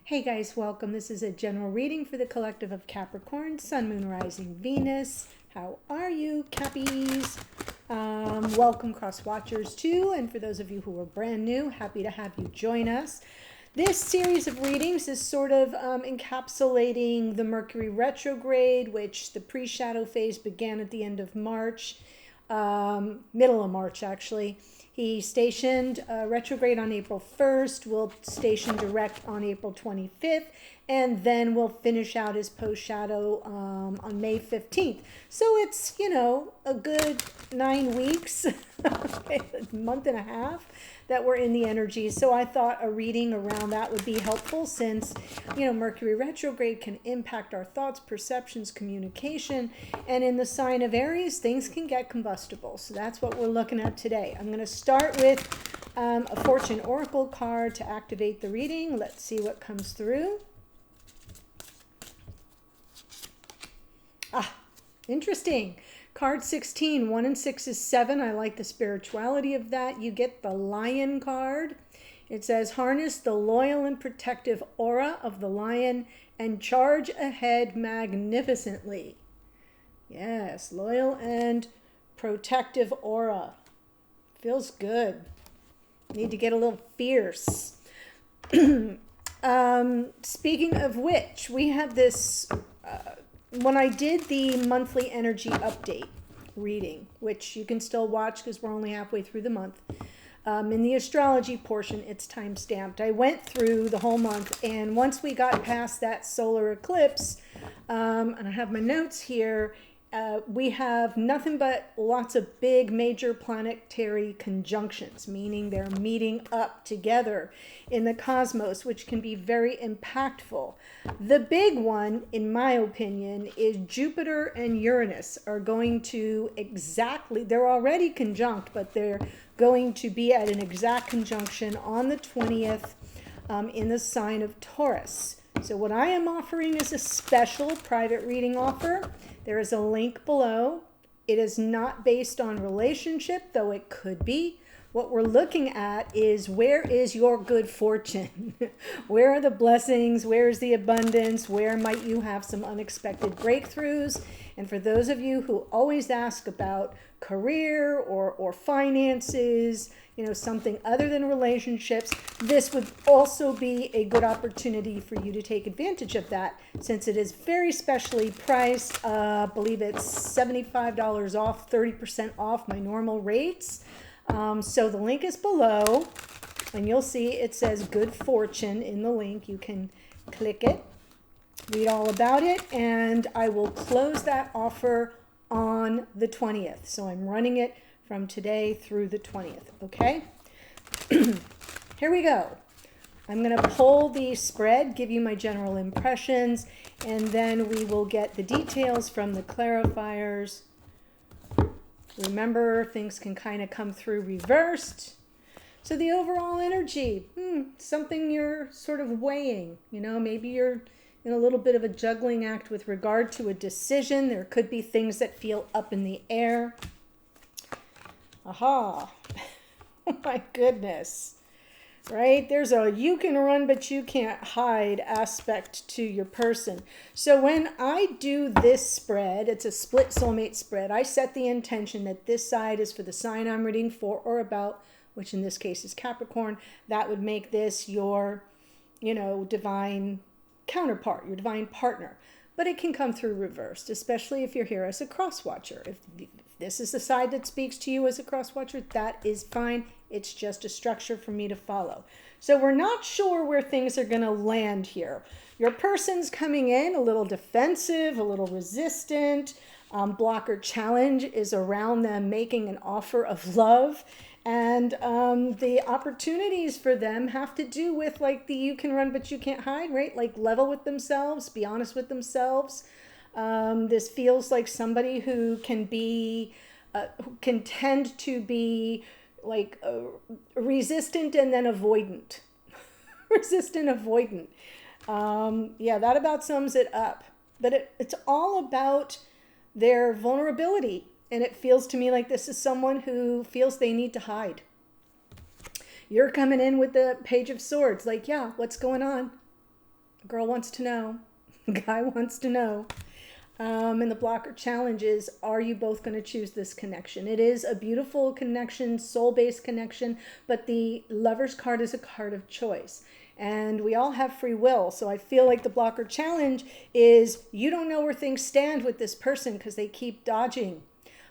Hey guys, welcome. This is a general reading for the collective of Capricorn, Sun, Moon, Rising, Venus. How are you, Cappies? Welcome, cross watchers too. And for those of you who are brand new, happy to have you join us. This series of readings is sort of encapsulating the Mercury retrograde, which the pre-shadow phase began at the end of March, middle of March actually. He stationed retrograde on April 1st, will station direct on April 25th, and then we'll finish out his post-shadow on May 15th. So it's, a good 9 weeks, a month and a half that we're in the energy. So I thought a reading around that would be helpful since, Mercury retrograde can impact our thoughts, perceptions, communication, and in the sign of Aries, things can get combustible. So that's what we're looking at today. I'm going to start with a Fortune Oracle card to activate the reading. Let's see what comes through. Interesting. Card 16, 1 and 6 is 7. I like the spirituality of that. You get the Lion card. It says, harness the loyal and protective aura of the lion and charge ahead magnificently. Yes, loyal and protective aura. Feels good. Need to get a little fierce. Speaking of which, we have this... when I did the monthly energy update reading, which you can still watch because we're only halfway through the month, in the astrology portion, it's time stamped. I went through the whole month, and once we got past that solar eclipse, and I have my notes here, we have nothing but lots of big major planetary conjunctions, meaning they're meeting up together in the cosmos, which can be very impactful. The big one, in my opinion, is Jupiter and Uranus are going to they're already conjunct, but they're going to be at an exact conjunction on the 20th in the sign of Taurus. So what I am offering is a special private reading offer. There is a link below. It is not based on relationship, though it could be. What we're looking at is, where is your good fortune? Where are the blessings? Where is the abundance? Where might you have some unexpected breakthroughs? And for those of you who always ask about career or finances, something other than relationships, this would also be a good opportunity for you to take advantage of that, since it is very specially priced. I believe it's $75 off, 30% off my normal rates. So the link is below, and you'll see it says Good Fortune in the link. You can click it, read all about it, and I will close that offer on the 20th. So I'm running it from today through the 20th, okay? Here we go. I'm going to pull the spread, give you my general impressions, and then we will get the details from the clarifiers. Remember, things can kind of come through reversed. So the overall energy, something you're sort of weighing. Maybe you're in a little bit of a juggling act with regard to a decision. There could be things that feel up in the air. Aha. Oh my goodness. Right? There's a you can run but you can't hide aspect to your person. So when I do this spread, it's a split soulmate spread, I set the intention that this side is for the sign I'm reading for or about, which in this case is Capricorn. That would make this your, divine counterpart, your divine partner. But it can come through reversed, especially if you're here as a cross-watcher. If this is the side that speaks to you as a cross-watcher, that is fine. It's just a structure for me to follow. So we're not sure where things are going to land here. Your person's coming in a little defensive, a little resistant. Blocker challenge is around them making an offer of love. And the opportunities for them have to do with like the you can run but you can't hide, right? Like level with themselves, be honest with themselves. This feels like somebody who can tend to be like resistant and then avoidant. Resistant, avoidant. That about sums it up. But it's all about their vulnerability. And it feels to me like this is someone who feels they need to hide. You're coming in with the Page of Swords. Like, yeah, what's going on? Girl wants to know. Guy wants to know. And the blocker challenge is, are you both going to choose this connection? It is a beautiful connection, soul-based connection, but the Lover's card is a card of choice. And we all have free will. So I feel like the blocker challenge is you don't know where things stand with this person because they keep dodging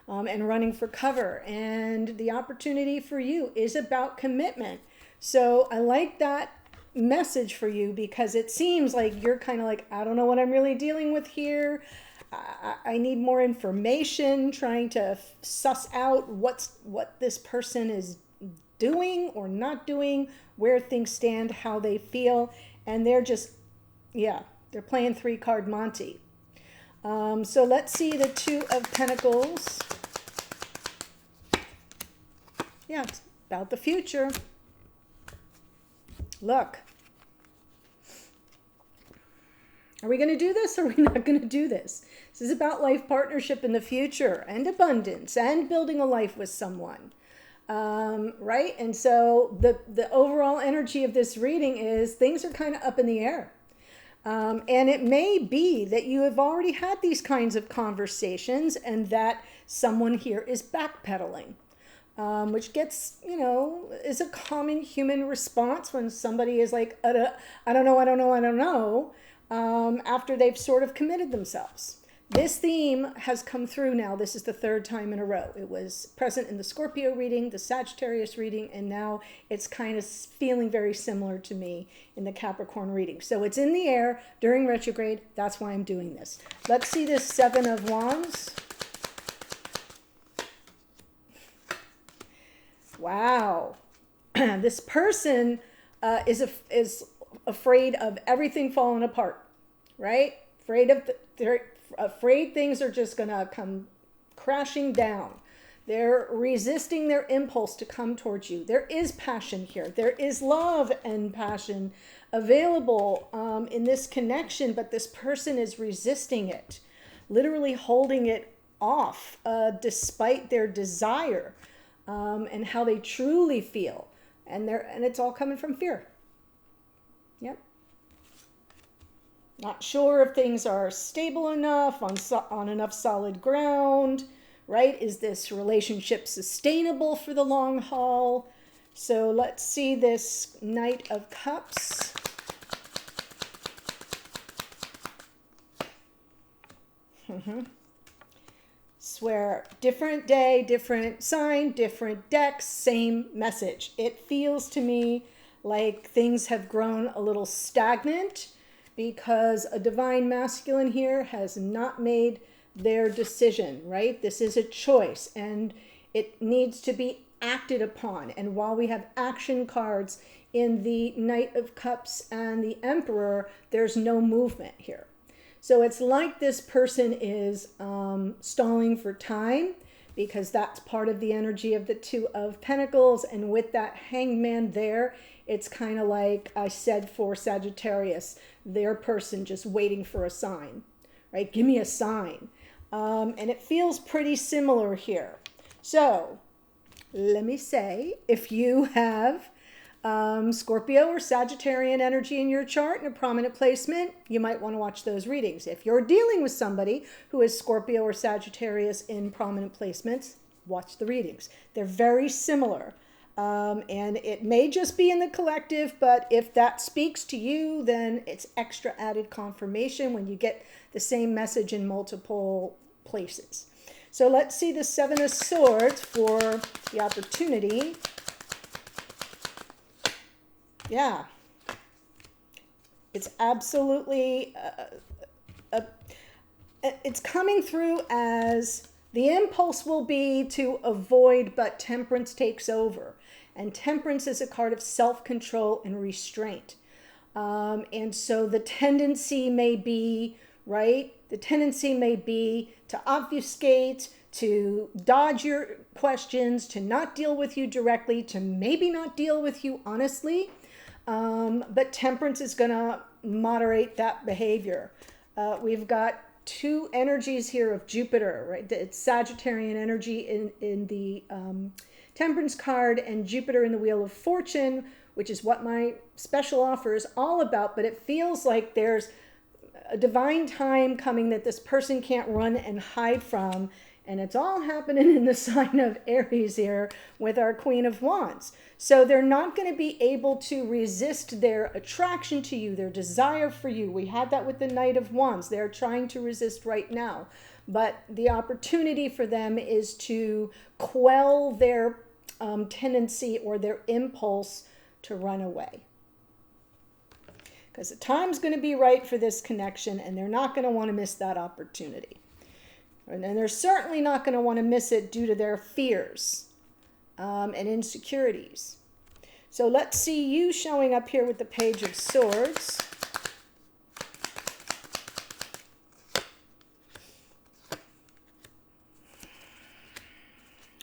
and running for cover. And the opportunity for you is about commitment. So I like that message for you because it seems like you're kind of like, I don't know what I'm really dealing with here. I need more information, trying to suss out what this person is doing or not doing, where things stand, how they feel. And they're just, yeah, they're playing 3-card Monty. So let's see the Two of Pentacles. Yeah, it's about the future. Look. Are we going to do this or are we not going to do this? This is about life partnership in the future and abundance and building a life with someone. Right? And so the overall energy of this reading is things are kind of up in the air. And it may be that you have already had these kinds of conversations and that someone here is backpedaling. Which gets, is a common human response when somebody is like, I don't know, after they've sort of committed themselves. This theme has come through now. This is the 3rd time in a row. It was present in the Scorpio reading, the Sagittarius reading, and now it's kind of feeling very similar to me in the Capricorn reading. So it's in the air during retrograde. That's why I'm doing this. Let's see this 7 of Wands. Wow. This person is afraid of everything falling apart, right? They're afraid things are just going to come crashing down. They're resisting their impulse to come towards you. There is passion here. There is love and passion available in this connection, but this person is resisting it, literally holding it off despite their desire. And how they truly feel. And it's all coming from fear. Yep. Not sure if things are stable enough, on enough solid ground, right? Is this relationship sustainable for the long haul? So let's see this Knight of Cups. Swear, different day, different sign, different decks, same message. It feels to me like things have grown a little stagnant because a divine masculine here has not made their decision, right? This is a choice and it needs to be acted upon. And while we have action cards in the Knight of Cups and the Emperor, there's no movement here. So it's like this person is stalling for time because that's part of the energy of the Two of Pentacles. And with that Hangman there, it's kind of like I said for Sagittarius, their person just waiting for a sign, right? Give me a sign. And it feels pretty similar here. So let me say, if you have Scorpio or Sagittarian energy in your chart in a prominent placement, you might want to watch those readings. If you're dealing with somebody who is Scorpio or Sagittarius in prominent placements, watch the readings. They're very similar. And it may just be in the collective, but if that speaks to you, then it's extra added confirmation when you get the same message in multiple places. So let's see the Seven of Swords for the opportunity. Yeah, it's absolutely, it's coming through as the impulse will be to avoid, but temperance takes over. And temperance is a card of self-control and restraint. And so the tendency may be, right? The tendency may be to obfuscate, to dodge your questions, to not deal with you directly, to maybe not deal with you honestly. But temperance is going to moderate that behavior. We've got two energies here of Jupiter, right? It's Sagittarian energy in the temperance card and Jupiter in the Wheel of Fortune, which is what my special offer is all about. But it feels like there's a divine time coming that this person can't run and hide from. And it's all happening in the sign of Aries here with our Queen of Wands. So they're not going to be able to resist their attraction to you, their desire for you. We had that with the Knight of Wands. They're trying to resist right now. But the opportunity for them is to quell their tendency or their impulse to run away. Because the time's going to be right for this connection, and they're not going to want to miss that opportunity. And they're certainly not going to want to miss it due to their fears and insecurities. So let's see you showing up here with the Page of Swords.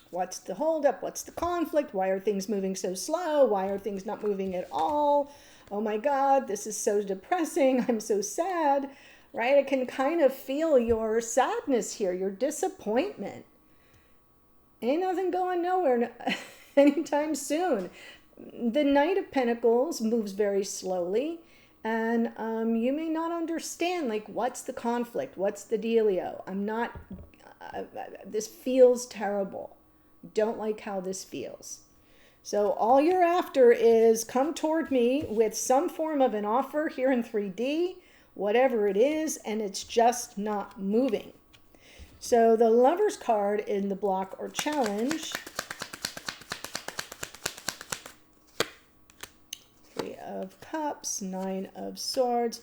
What's the holdup? What's the conflict? Why are things moving so slow? Why are things not moving at all? Oh my God, this is so depressing. I'm so sad. Right? I can kind of feel your sadness here, your disappointment. Ain't nothing going nowhere anytime soon. The Knight of Pentacles moves very slowly, and you may not understand, like, what's the conflict? What's the dealio? This feels terrible. Don't like how this feels. So all you're after is come toward me with some form of an offer here in 3D, whatever it is, and it's just not moving. So the Lover's card in the block or challenge, Three of Cups, Nine of Swords.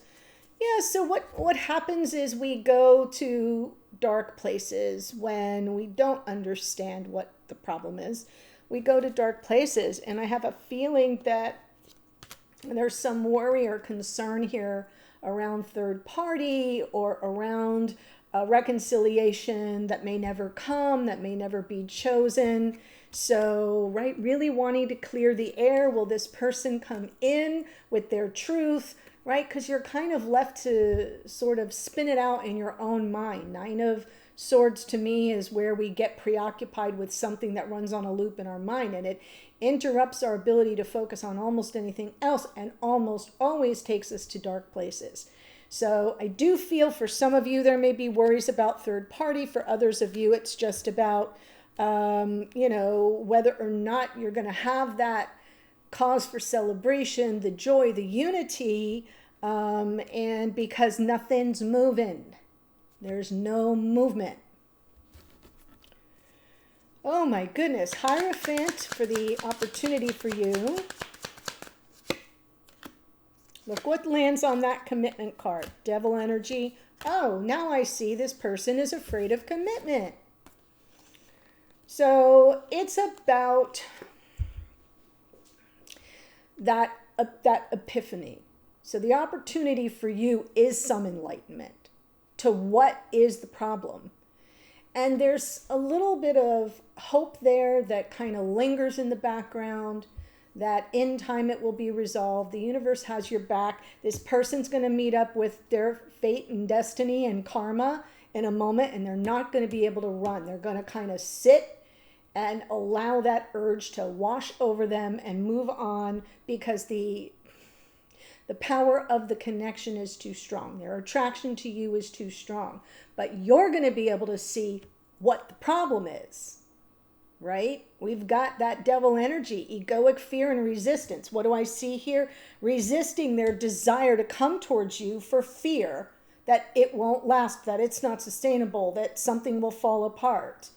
Yeah, so what happens is we go to dark places when we don't understand what the problem is. We go to dark places, and I have a feeling that there's some worry or concern here around third party or around a reconciliation that may never come, that may never be chosen. So, right, really wanting to clear the air. Will this person come in with their truth, right? Because you're kind of left to sort of spin it out in your own mind. Nine of Swords to me is where we get preoccupied with something that runs on a loop in our mind, and it interrupts our ability to focus on almost anything else and almost always takes us to dark places. So I do feel for some of you there may be worries about third party. For others of you, it's just about, whether or not you're going to have that cause for celebration, the joy, the unity, and because nothing's moving. There's no movement. Oh my goodness. Hierophant for the opportunity for you. Look what lands on that commitment card. Devil energy. Oh, now I see this person is afraid of commitment. So it's about that epiphany. So the opportunity for you is some enlightenment to what is the problem. And there's a little bit of hope there that kind of lingers in the background, that in time it will be resolved. The universe has your back. This person's going to meet up with their fate and destiny and karma in a moment, and they're not going to be able to run. They're going to kind of sit and allow that urge to wash over them and move on, because the power of the connection is too strong. Their attraction to you is too strong. But you're going to be able to see what the problem is, right? We've got that devil energy, egoic fear and resistance. What do I see here? Resisting their desire to come towards you for fear that it won't last, that it's not sustainable, that something will fall apart,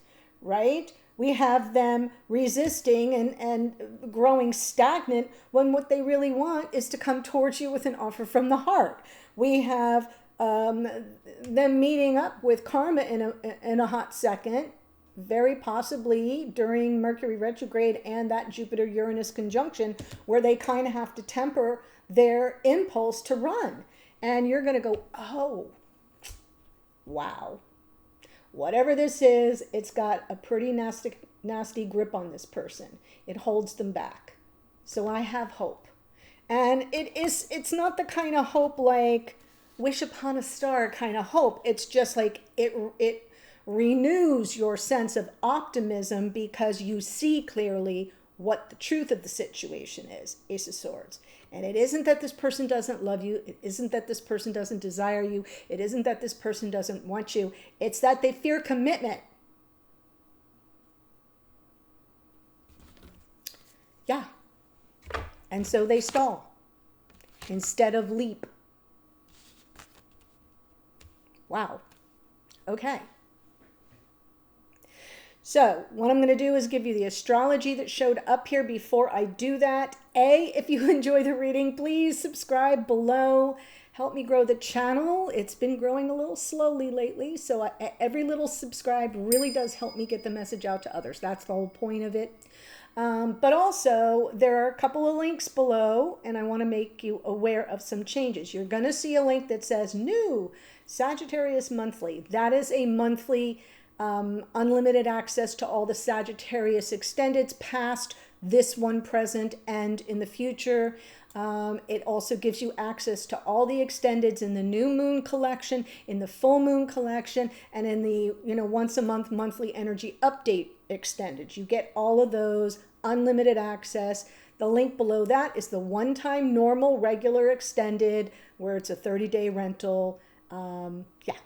right? We have them resisting and growing stagnant when what they really want is to come towards you with an offer from the heart. We have them meeting up with karma in a hot second, very possibly during Mercury retrograde and that Jupiter-Uranus conjunction, where they kind of have to temper their impulse to run. And you're going to go, oh, wow. Whatever this is, it's got a pretty nasty grip on this person. It holds them back. So I have hope. And it's not the kind of hope like wish upon a star kind of hope. It's just like it renews your sense of optimism because you see clearly what the truth of the situation is, Ace of Swords. And it isn't that this person doesn't love you. It isn't that this person doesn't desire you. It isn't that this person doesn't want you. It's that they fear commitment. Yeah. And so they stall instead of leap. Wow. Okay. So what I'm going to do is give you the astrology that showed up here. Before I do that, if you enjoy the reading, please subscribe below. Help me grow the channel. It's been growing a little slowly lately, so every little subscribe really does help me get the message out to others. That's the whole point of it. But also, there are a couple of links below, and I want to make you aware of some changes. You're going to see a link that says New Sagittarius Monthly. That is a monthly unlimited access to all the Sagittarius extendeds, past, this one, present, and in the future. It also gives you access to all the extendeds in the new moon collection, in the full moon collection, and in the once a month monthly energy update extended. You get all of those, unlimited access. The link below that is the one-time normal regular extended, where it's a 30-day rental. Yeah,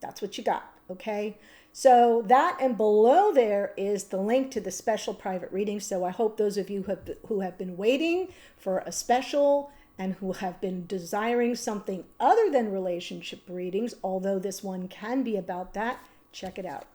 that's what you got. Okay. So that, and below there is the link to the special private reading. So I hope those of you who have been waiting for a special and who have been desiring something other than relationship readings, although this one can be about that, check it out.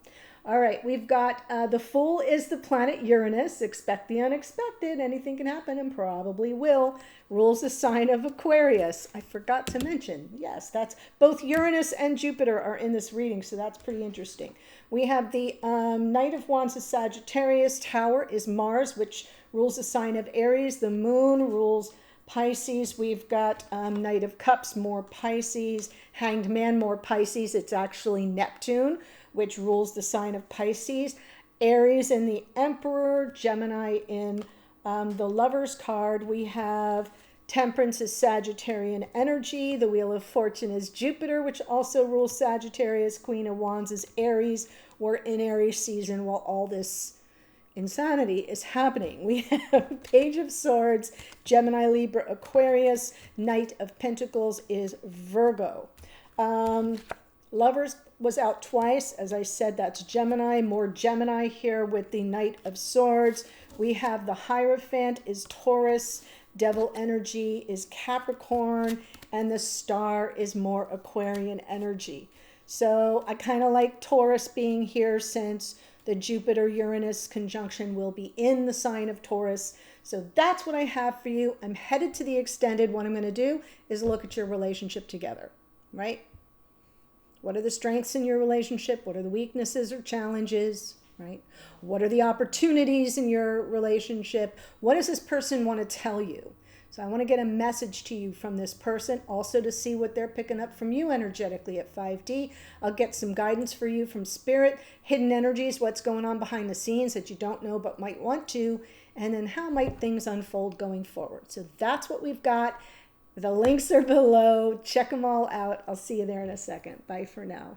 All right, we've got the Fool is the planet Uranus. Expect the unexpected. Anything can happen, and probably will. Rules the sign of Aquarius. I forgot to mention, yes, that's both Uranus and Jupiter are in this reading, so that's pretty interesting. We have the Knight of Wands is Sagittarius. Tower is Mars, which rules the sign of Aries. The Moon rules Pisces. We've got Knight of Cups, more Pisces. Hanged Man, more Pisces. It's actually Neptune, which rules the sign of Pisces. Aries in the Emperor. Gemini in the Lover's card. We have Temperance is Sagittarian energy. The Wheel of Fortune is Jupiter, which also rules Sagittarius. Queen of Wands is Aries. We're in Aries season while all this insanity is happening. We have Page of Swords, Gemini, Libra, Aquarius. Knight of Pentacles is Virgo. Lovers was out twice. As I said, that's Gemini. More Gemini here with the Knight of Swords. We have the Hierophant is Taurus. Devil energy is Capricorn. And the Star is more Aquarian energy. So I kind of like Taurus being here, since the Jupiter-Uranus conjunction will be in the sign of Taurus. So that's what I have for you. I'm headed to the extended. What I'm going to do is look at your relationship together, right? What are the strengths in your relationship? What are the weaknesses or challenges, right? What are the opportunities in your relationship? What does this person want to tell you? So I want to get a message to you from this person, also to see what they're picking up from you energetically at 5D. I'll get some guidance for you from Spirit, hidden energies, what's going on behind the scenes that you don't know but might want to, and then how might things unfold going forward. So that's what we've got. The links are below. Check them all out. I'll see you there in a second. Bye for now.